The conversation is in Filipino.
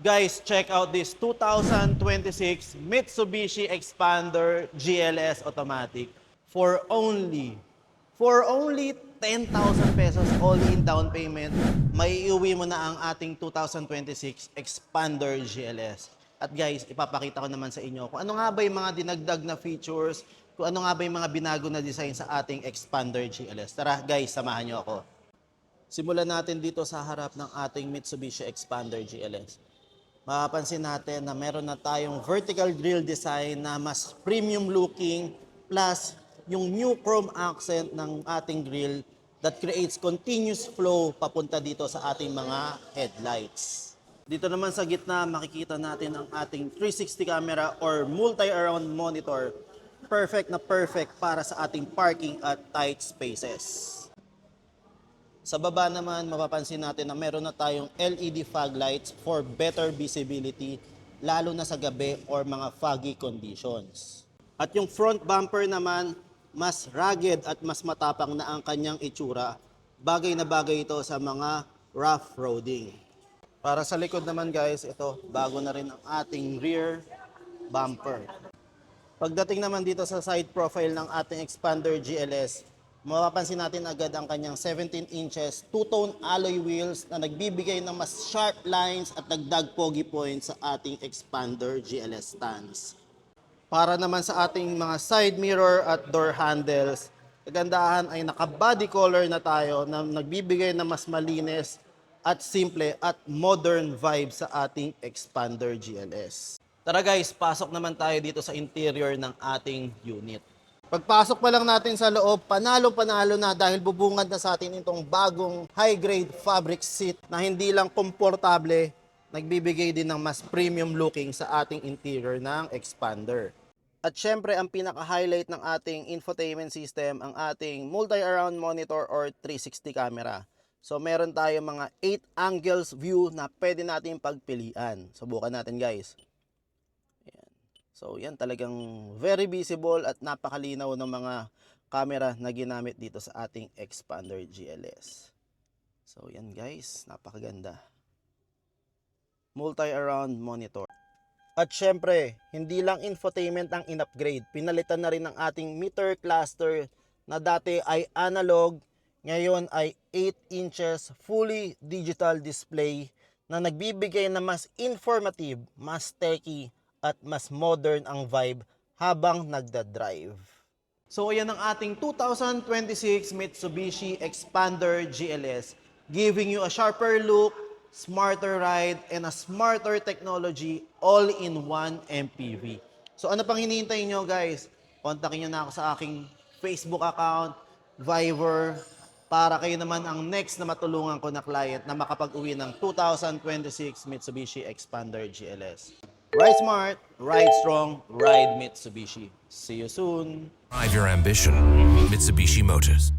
Guys, check out this 2026 Mitsubishi Expander GLS Automatic for only 10,000 pesos all-in down payment. May iuwi mo na ang ating 2026 Expander GLS. At guys, ipapakita ko naman sa inyo kung ano nga ba yung mga dinagdag na features, kung ano nga ba yung mga binago na design sa ating Expander GLS. Tara guys, samahan nyo ako. Simulan natin dito sa harap ng ating Mitsubishi Expander GLS. Mapapansin natin na meron na tayong vertical grille design na mas premium looking plus yung new chrome accent ng ating grille that creates continuous flow papunta dito sa ating mga headlights. Dito naman sa gitna makikita natin ang ating 360 camera or multi-around monitor. Perfect na perfect para sa ating parking at tight spaces. Sa baba naman, mapapansin natin na meron na tayong LED fog lights for better visibility, lalo na sa gabi or mga foggy conditions. At yung front bumper naman, mas rugged at mas matapang na ang kanyang itsura. Bagay na bagay ito sa mga rough roading. Para sa likod naman guys, ito, bago na rin ang ating rear bumper. Pagdating naman dito sa side profile ng ating Expander GLS, mapapansin natin agad ang kanyang 17 inches two-tone alloy wheels na nagbibigay ng mas sharp lines at dagdag pogi points sa ating Expander GLS stance. Para naman sa ating mga side mirror at door handles, kagandahan ay naka-body color na tayo na nagbibigay ng mas malinis at simple at modern vibe sa ating Expander GLS. Tara guys, pasok naman tayo dito sa interior ng ating unit. Pagpasok pa lang natin sa loob, panalo-panalo na dahil bubungad na sa atin itong bagong high-grade fabric seat na hindi lang komportable, nagbibigay din ng mas premium looking sa ating interior ng Expander. At syempre, ang pinaka-highlight ng ating infotainment system, ang ating multi-around monitor or 360 camera. So meron tayo mga 8 angles view na pwede natin pagpilian. Subukan natin guys. So yan talagang very visible at napakalinaw ng mga camera na ginamit dito sa ating Expander GLS. So yan guys, napakaganda. Multi-around monitor. At syempre, hindi lang infotainment ang in-upgrade. Pinalitan na rin ang ating meter cluster na dati ay analog, ngayon ay 8 inches fully digital display na nagbibigay na mas informative, mas techy, at mas modern ang vibe habang nagda-drive. So ayan ang ating 2026 Mitsubishi Expander GLS, giving you a sharper look, smarter ride, and a smarter technology all in one MPV. So ano pang hinihintay nyo guys? Kontakin nyo na ako sa aking Facebook account, Viber, para kayo naman ang next na matulungan ko na client na makapag-uwi ng 2026 Mitsubishi Expander GLS. Ride smart, ride strong, ride Mitsubishi. See you soon. Drive your ambition. Mitsubishi Motors.